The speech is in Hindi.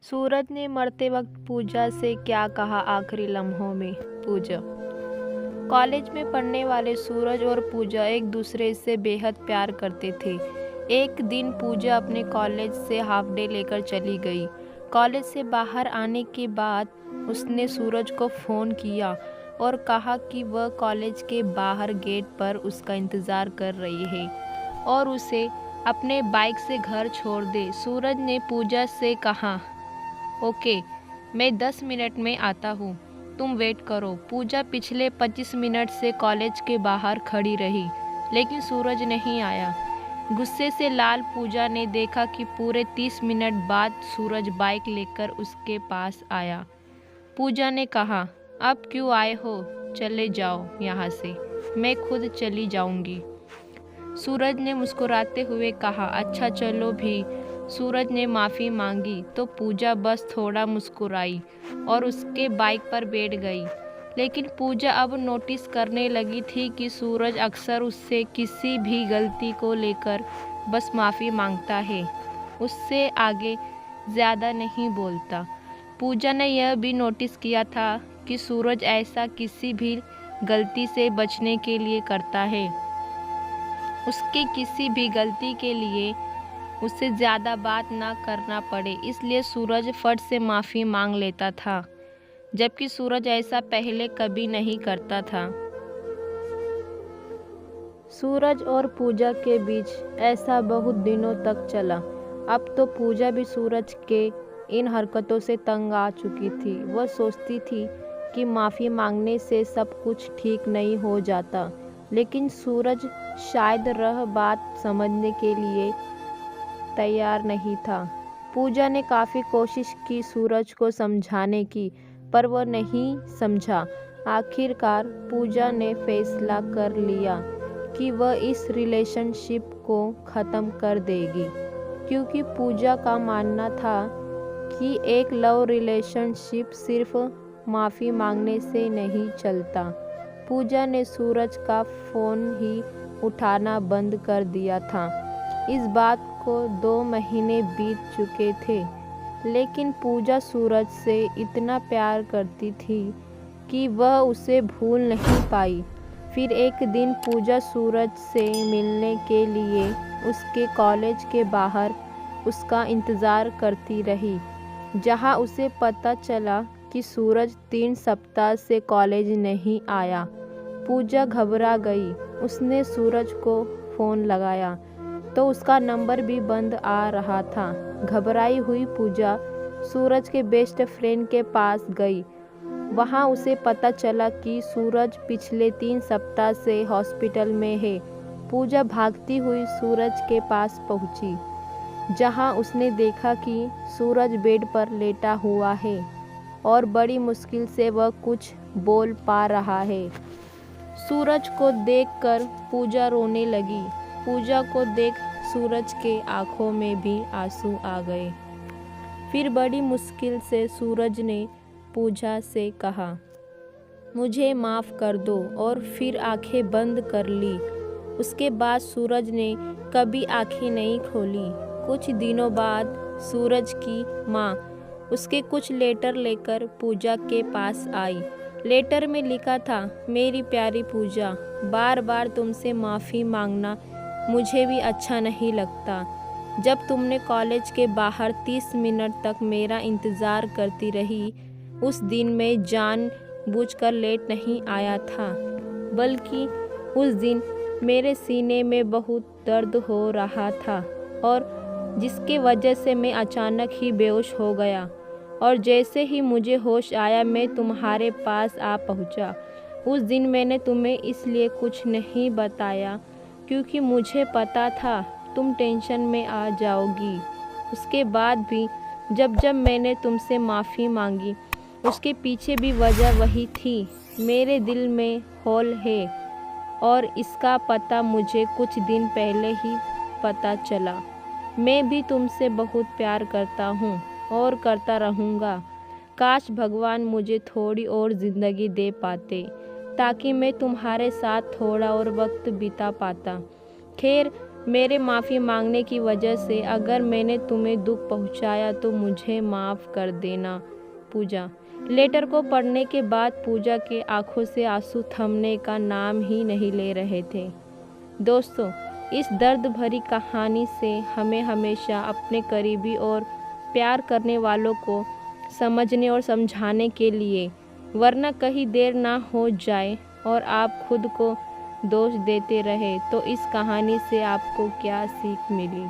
सूरज ने मरते वक्त पूजा से क्या कहा आखिरी लम्हों में। पूजा कॉलेज में पढ़ने वाले सूरज और पूजा एक दूसरे से बेहद प्यार करते थे। एक दिन पूजा अपने कॉलेज से हाफ डे लेकर चली गई। कॉलेज से बाहर आने के बाद उसने सूरज को फ़ोन किया और कहा कि वह कॉलेज के बाहर गेट पर उसका इंतज़ार कर रही है और उसे अपने बाइक से घर छोड़ दे। सूरज ने पूजा से कहा, ओके, मैं 10 मिनट में आता हूँ, तुम वेट करो। पूजा पिछले 25 मिनट से कॉलेज के बाहर खड़ी रही, लेकिन सूरज नहीं आया। गुस्से से लाल पूजा ने देखा कि पूरे 30 मिनट बाद सूरज बाइक लेकर उसके पास आया। पूजा ने कहा, अब क्यों आए हो? चले जाओ यहाँ से, मैं खुद चली जाऊँगी। सूरज ने मुस्कुराते हुए कहा, अच्छा चलो भी। सूरज ने माफ़ी मांगी तो पूजा बस थोड़ा मुस्कुराई और उसके बाइक पर बैठ गई। लेकिन पूजा अब नोटिस करने लगी थी कि सूरज अक्सर उससे किसी भी गलती को लेकर बस माफ़ी मांगता है, उससे आगे ज़्यादा नहीं बोलता। पूजा ने यह भी नोटिस किया था कि सूरज ऐसा किसी भी गलती से बचने के लिए करता है, उसके किसी भी गलती के लिए उससे ज़्यादा बात ना करना पड़े, इसलिए सूरज फट से माफ़ी मांग लेता था, जबकि सूरज ऐसा पहले कभी नहीं करता था। सूरज और पूजा के बीच ऐसा बहुत दिनों तक चला। अब तो पूजा भी सूरज के इन हरकतों से तंग आ चुकी थी। वह सोचती थी कि माफ़ी मांगने से सब कुछ ठीक नहीं हो जाता, लेकिन सूरज शायद वह बात समझने के लिए तैयार नहीं था। पूजा ने काफ़ी कोशिश की सूरज को समझाने की, पर वह नहीं समझा। आखिरकार पूजा ने फैसला कर लिया कि वह इस रिलेशनशिप को ख़त्म कर देगी, क्योंकि पूजा का मानना था कि एक लव रिलेशनशिप सिर्फ माफ़ी मांगने से नहीं चलता। पूजा ने सूरज का फ़ोन ही उठाना बंद कर दिया था। इस बात को 2 महीने बीत चुके थे, लेकिन पूजा सूरज से इतना प्यार करती थी कि वह उसे भूल नहीं पाई। फिर एक दिन पूजा सूरज से मिलने के लिए उसके कॉलेज के बाहर उसका इंतज़ार करती रही, जहां उसे पता चला कि सूरज 3 सप्ताह से कॉलेज नहीं आया। पूजा घबरा गई। उसने सूरज को फ़ोन लगाया तो उसका नंबर भी बंद आ रहा था। घबराई हुई पूजा सूरज के बेस्ट फ्रेंड के पास गई। वहां उसे पता चला कि सूरज पिछले 3 सप्ताह से हॉस्पिटल में है। पूजा भागती हुई सूरज के पास पहुंची, जहां उसने देखा कि सूरज बेड पर लेटा हुआ है और बड़ी मुश्किल से वह कुछ बोल पा रहा है। सूरज को देखकर पूजा रोने लगी। पूजा को देख सूरज के आंखों में भी आंसू आ गए। फिर बड़ी मुश्किल से सूरज ने पूजा से कहा, मुझे माफ़ कर दो, और फिर आंखें बंद कर ली। उसके बाद सूरज ने कभी आंखें नहीं खोली। कुछ दिनों बाद सूरज की माँ उसके कुछ लेटर लेकर पूजा के पास आई। लेटर में लिखा था, मेरी प्यारी पूजा, बार बार तुमसे माफ़ी मांगना मुझे भी अच्छा नहीं लगता। जब तुमने कॉलेज के बाहर 30 मिनट तक मेरा इंतज़ार करती रही, उस दिन मैं जानबूझकर लेट नहीं आया था, बल्कि उस दिन मेरे सीने में बहुत दर्द हो रहा था और जिसके वजह से मैं अचानक ही बेहोश हो गया, और जैसे ही मुझे होश आया मैं तुम्हारे पास आ पहुंचा। उस दिन मैंने तुम्हें इसलिए कुछ नहीं बताया क्योंकि मुझे पता था तुम टेंशन में आ जाओगी। उसके बाद भी जब जब मैंने तुमसे माफ़ी मांगी, उसके पीछे भी वजह वही थी। मेरे दिल में होल है और इसका पता मुझे कुछ दिन पहले ही पता चला। मैं भी तुमसे बहुत प्यार करता हूँ और करता रहूँगा। काश भगवान मुझे थोड़ी और ज़िंदगी दे पाते ताकि मैं तुम्हारे साथ थोड़ा और वक्त बिता पाता। खैर, मेरे माफ़ी मांगने की वजह से अगर मैंने तुम्हें दुख पहुंचाया तो मुझे माफ़ कर देना। पूजा। लेटर को पढ़ने के बाद पूजा के आंखों से आंसू थमने का नाम ही नहीं ले रहे थे। दोस्तों, इस दर्द भरी कहानी से हमें हमेशा अपने करीबी और प्यार करने वालों को समझने और समझाने के लिए, वरना कहीं देर ना हो जाए और आप खुद को दोष देते रहे। तो इस कहानी से आपको क्या सीख मिली?